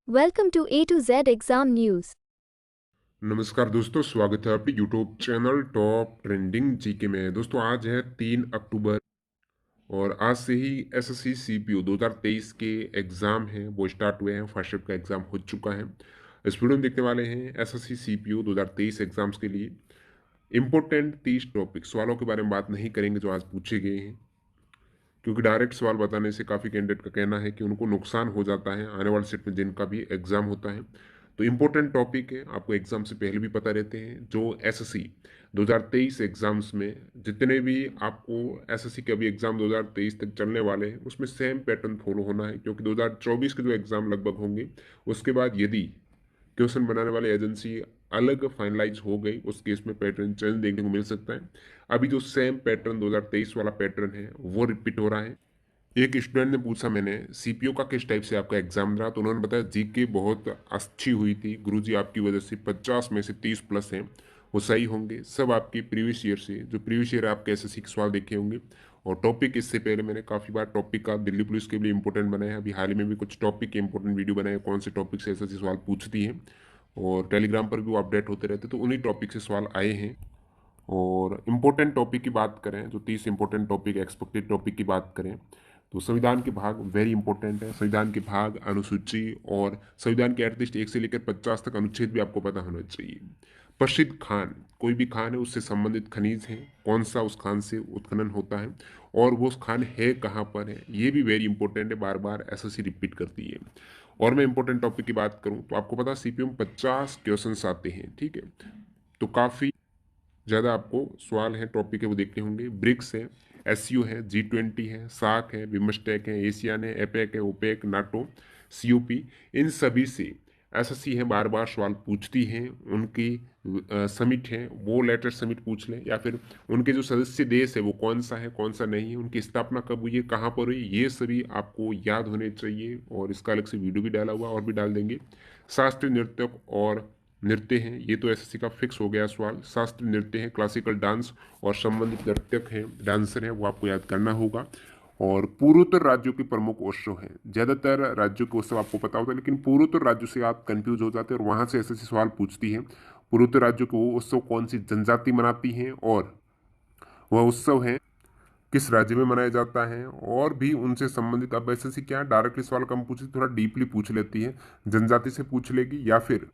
Welcome to A to Z Exam News. नमस्कार दोस्तों, स्वागत है आपके YouTube channel top trending GK में। दोस्तों आज है 3 अक्टूबर और आज से ही एसएससी सीपीयू 2023 के एग्ज़ाम हैं वो स्टार्ट हुए हैं। फर्स्ट शिफ्ट का एग्ज़ाम हो चुका है। इस वीडियो में देखने वाले हैं एसएससी सीपीयू 2023 एग्ज़ाम्स के लिए इम्पोर्टेंट 30 टॉपिक सवालों के बारे में बात नहीं करेंगे जो आज पूछे गए हैं, क्योंकि डायरेक्ट सवाल बताने से काफ़ी कैंडिडेट का कहना है कि उनको नुकसान हो जाता है आने वाले सेट में जिनका भी एग्ज़ाम होता है। तो इम्पोर्टेंट टॉपिक है, आपको एग्ज़ाम से पहले भी पता रहते हैं। जो एसएससी 2023 एग्ज़ाम्स में जितने भी आपको एसएससी के अभी एग्ज़ाम 2023 तक चलने वाले हैं उसमें सेम पैटर्न फॉलो होना है, क्योंकि 2024 के जो एग्ज़ाम लगभग होंगे उसके बाद यदि क्वेश्चन बनाने वाली एजेंसी अलग फाइनलाइज हो गई उस केस में पैटर्न चेंज देखने को मिल सकता है। अभी जो सेम पैटर्न 2023 वाला पैटर्न है वो रिपीट हो रहा है। एक स्टूडेंट ने पूछा मैंने सीपीयू का किस टाइप से आपका एग्जाम रहा, तो उन्होंने बताया जीके बहुत अच्छी हुई थी गुरुजी, आपकी वजह से 50 में से 30 प्लस हैं वो सही होंगे। सब आपकी प्रीवियस ईयर से, जो प्रीवियस ईयर आपके एसएससी के सवाल देखे होंगे। और टॉपिक इससे पहले मैंने काफ़ी बार टॉपिक का दिल्ली पुलिस के लिए इंपॉर्टेंट बनाया है। अभी हाल ही में भी कुछ टॉपिक के इंपॉर्टेंट वीडियो बनाए हैं, कौन से टॉपिक से एसएससी सवाल पूछती है, और टेलीग्राम पर भी वो अपडेट होते रहते, तो उन्हीं टॉपिक से सवाल आए हैं। और इम्पोर्टेंट टॉपिक की बात करें, जो 30 इंपॉर्टेंट टॉपिक एक्सपेक्टेड टॉपिक की बात करें, तो संविधान के भाग वेरी इंपॉर्टेंट है। संविधान के भाग, अनुसूची और संविधान के एटलीस्ट 1 से लेकर 50 तक अनुच्छेद भी आपको पता होना चाहिए। प्रसिद्ध खान, कोई भी खान है उससे संबंधित खनिज है, कौन सा उस खान से उत्खनन होता है और वो उस खान है कहाँ पर है, ये भी वेरी इंपॉर्टेंट है, बार बार एसएससी रिपीट करती है। और मैं इंपॉर्टेंट टॉपिक की बात करूं तो आपको पता सीपीयू में 50 क्वेश्चंस आते हैं, ठीक है। तो काफ़ी ज़्यादा आपको सवाल हैं, टॉपिक है वो देखने होंगे। ब्रिक्स है, एसयू है, जी20 है, सार्क है, बिमस्टेक है, एशियान है, एपेक है, ओपेक, नाटो, सीओपी, इन सभी से एसएससी है बार बार सवाल पूछती हैं। उनकी समिट है वो लेटेस्ट समिट पूछ लें, या फिर उनके जो सदस्य देश है वो कौन सा है कौन सा नहीं है, उनकी स्थापना कब हुई है, कहाँ पर हुई, ये सभी आपको याद होने चाहिए। और इसका अलग से वीडियो भी डाला हुआ और भी डाल देंगे। शास्त्रीय नृत्य और नृत्य हैं, ये तो एसएससी का फिक्स हो गया सवाल। शास्त्रीय नृत्य है, क्लासिकल डांस और संबंधित नर्तक हैं, डांसर हैं, वो आपको याद करना होगा। और पूर्वोत्तर राज्यों के प्रमुख उत्सव हैं। ज़्यादातर राज्यों के उत्सव आपको पता होता है, लेकिन पूर्वोत्तर राज्यों से आप कंफ्यूज हो जाते हैं और वहाँ से एसएससी सवाल पूछती है पूर्वोत्तर राज्यों के वो उत्सव कौन सी जनजाति मनाती हैं, और वह उत्सव है किस राज्य में मनाया जाता है, और भी उनसे संबंधित। अब एसएससी क्या है, डायरेक्टली सवाल कम पूछती, थोड़ा डीपली पूछ लेती है। जनजाति से पूछ लेगी या फिर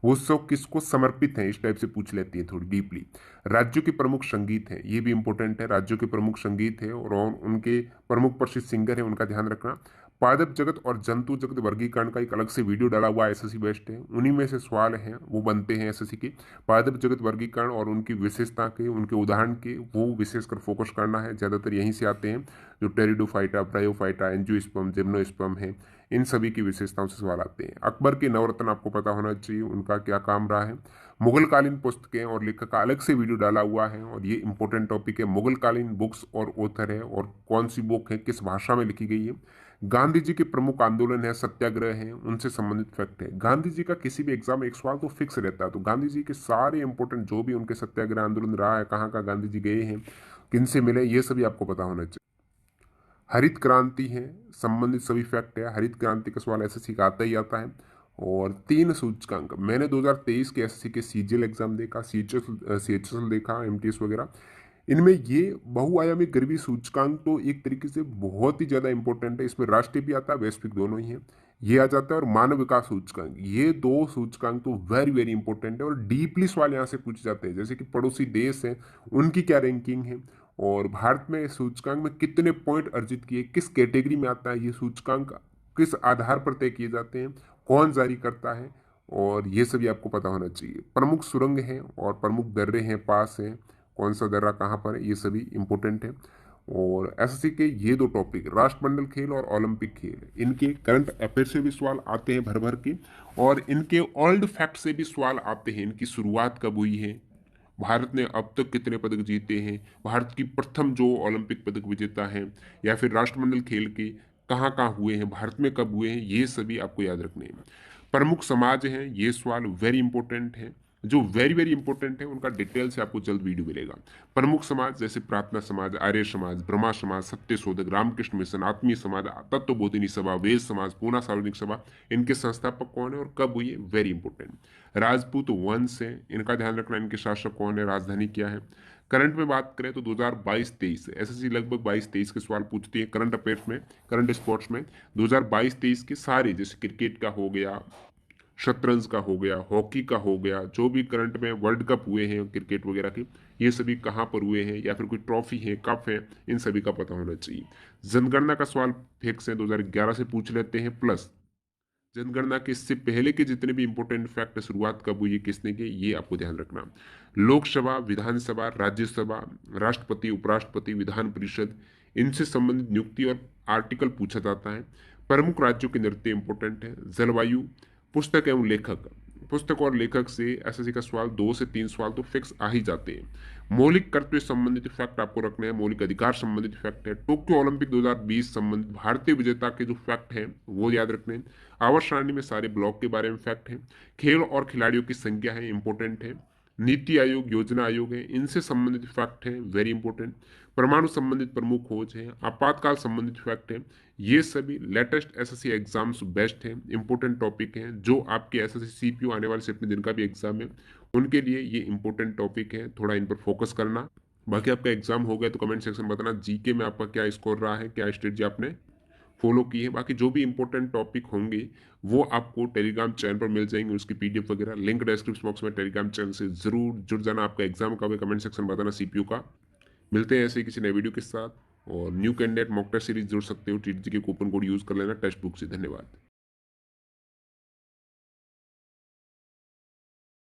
वो सब किसको समर्पित है, इस टाइप से पूछ लेती है थोड़ी डीपली। राज्यों के प्रमुख संगीत है, ये भी इंपॉर्टेंट है। राज्यों के प्रमुख संगीत है और उनके प्रमुख प्रसिद्ध सिंगर है, उनका ध्यान रखना। पादप जगत और जंतु जगत वर्गीकरण का एक अलग से वीडियो डाला हुआ एसएससी बेस्ट है, उन्हीं में से सवाल हैं वो बनते हैं एसएससी के। पादप जगत वर्गीकरण और उनकी विशेषता के, उनके उदाहरण के, वो विशेषकर फोकस करना है, ज़्यादातर यहीं से आते हैं। जो टेरिडोफाइटा, ब्रायोफाइटा, एंजियोस्पर्म, जिम्नोस्पर्म है, इन सभी की विशेषताओं से सवाल आते हैं। अकबर के नवरत्न आपको पता होना चाहिए, उनका क्या काम रहा है। मुगलकालीन पुस्तकें और लेखक का अलग से वीडियो डाला हुआ है, और ये इंपॉर्टेंट टॉपिक है। मुगलकालीन बुक्स और ऑथर है, और कौन सी बुक है, किस भाषा में लिखी गई है। गांधी जी के प्रमुख आंदोलन है, सत्याग्रह है, उनसे संबंधित फैक्ट है। गांधी जी का किसी भी एग्जाम में एक सवाल तो फिक्स रहता है, तो गांधी जी के सारे इंपॉर्टेंट जो भी उनके सत्याग्रह आंदोलन रहा है, कहाँ कहाँ गांधी जी गए हैं, किन से मिले, ये सभी आपको पता होना चाहिए। हरित क्रांति है, संबंधित सभी फैक्ट है। हरित क्रांति का सवाल एसएससी का आता ही आता है। और 3 सूचकांक, मैंने 2023 के एसएससी के सीजीएल एग्जाम देखा, सीएचएसएल देखा, एमटीएस वगैरह। इनमें ये बहुआयामी गरीबी सूचकांक तो एक तरीके से बहुत ही ज़्यादा इंपॉर्टेंट है। इसमें राष्ट्रीय भी आता है, वैश्विक दोनों ही है, ये आ जाता है। और मानव विकास सूचकांक, ये 2 सूचकांक तो वेरी वेरी इंपॉर्टेंट है, और डीपली सवाल यहाँ से पूछे जाते हैं, जैसे कि पड़ोसी देश है उनकी क्या रैंकिंग है, और भारत में इस सूचकांक में कितने पॉइंट अर्जित किए, किस कैटेगरी में आता है ये सूचकांक, किस आधार पर तय किए जाते हैं, कौन जारी करता है, और ये सभी आपको पता होना चाहिए। प्रमुख सुरंग हैं और प्रमुख दर्रे हैं, पास हैं, कौन सा दर्रा कहाँ पर है, ये सभी इंपॉर्टेंट है। और एसएससी के ये 2 टॉपिक, राष्ट्रमंडल खेल और ओलंपिक खेल, इनके करंट अफेयर से भी सवाल आते हैं भर भर के, और इनके ओल्ड फैक्ट से भी सवाल आते हैं। इनकी शुरुआत कब हुई है, भारत ने अब तक कितने पदक जीते हैं, भारत की प्रथम जो ओलंपिक पदक विजेता है, या फिर राष्ट्रमंडल खेल के कहाँ कहाँ हुए हैं, भारत में कब हुए हैं, ये सभी आपको याद रखने हैं। प्रमुख समाज हैं, ये सवाल वेरी इंपॉर्टेंट है। जो वेरी वेरी इंपॉर्टेंट है उनका डिटेल से आपको जल्द वीडियो मिलेगा। प्रमुख समाज जैसे प्रार्थना समाज, आर्य समाज, ब्रह्मा समाज, सत्य शोधक, रामकृष्ण मिशन, आत्मीय समाज, तत्वबोधिनी सभा, वेद समाज, पूना सार्वजनिक सभा, इनके संस्थापक कौन है और कब हुई है, वेरी इंपॉर्टेंट। राजपूत वंश है, इनका ध्यान रखना, इनके शासक कौन है, राजधानी क्या है। करंट में बात करें तो 2022-23 एसएससी लगभग 22-23 के सवाल पूछती है करंट अफेयर्स में, करंट स्पोर्ट्स में। 2022-23 के सारे, जैसे क्रिकेट का हो गया, शतरंज का हो गया, हॉकी का हो गया, जो भी करंट में वर्ल्ड कप हुए हैं क्रिकेट वगैरह के, ये सभी कहाँ पर हुए हैं या फिर कोई ट्रॉफी है, कप है, इन सभी का पता होना चाहिए। जनगणना का सवाल फिक्स है, 2011 से पूछ लेते हैं। प्लस जनगणना के इससे पहले के जितने भी इंपॉर्टेंट फैक्ट, शुरुआत कब हुई, किसने की, ये आपको ध्यान रखना। लोकसभा, विधानसभा, राज्यसभा, राष्ट्रपति, उपराष्ट्रपति, विधान परिषद, इनसे संबंधित नियुक्ति और आर्टिकल पूछा जाता है। प्रमुख राज्यों के नृत्य इंपॉर्टेंट है। जलवायु, पुस्तक एवं लेखक, पुस्तक और लेखक से एसएससी का सवाल 2 से 3 सवाल तो फिक्स आ ही जाते हैं। मौलिक कर्तव्य संबंधित फैक्ट आपको रखने हैं, मौलिक अधिकार संबंधित फैक्ट है। टोक्यो ओलंपिक 2020 संबंधित भारतीय विजेता के जो फैक्ट हैं वो याद रखने हैं। आवर्त सारणी में सारे ब्लॉक के बारे में फैक्ट है। खेल और खिलाड़ियों की संख्या है, इंपॉर्टेंट है। नीति आयोग, योजना आयोग है, इनसे संबंधित फैक्ट है, वेरी इंपॉर्टेंट। परमाणु संबंधित प्रमुख खोज है, आपातकाल संबंधित फैक्ट है। ये सभी लेटेस्ट एसएससी एग्जाम्स बेस्ट हैं, इंपॉर्टेंट टॉपिक हैं, जो आपके एसएससी सीपीयू आने वाले 7वें दिन का भी एग्जाम है उनके लिए ये इंपॉर्टेंट टॉपिक है, थोड़ा इन पर फोकस करना। बाकी आपका एग्जाम हो गया तो कमेंट सेक्शन में बताना जीके में आपका क्या स्कोर रहा है, क्या स्ट्रेटजी आपने फॉलो की है। बाकी जो भी इंपॉर्टेंट टॉपिक होंगे वो आपको टेलीग्राम चैनल पर मिल जाएंगे, उसकी पीडीएफ वगैरह, लिंक डिस्क्रिप्शन बॉक्स में। टेलीग्राम चैनल से जरूर जुड़ जाना। आपका एग्जाम का भी कमेंट सेक्शन में बताना सीपीयू का। मिलते हैं ऐसे ही किसी नए वीडियो के साथ। और new candidate mock test series जुड़ सकते हो, टीटी के कूपन कोड यूज कर लेना टेक्स्ट बुक से। धन्यवाद।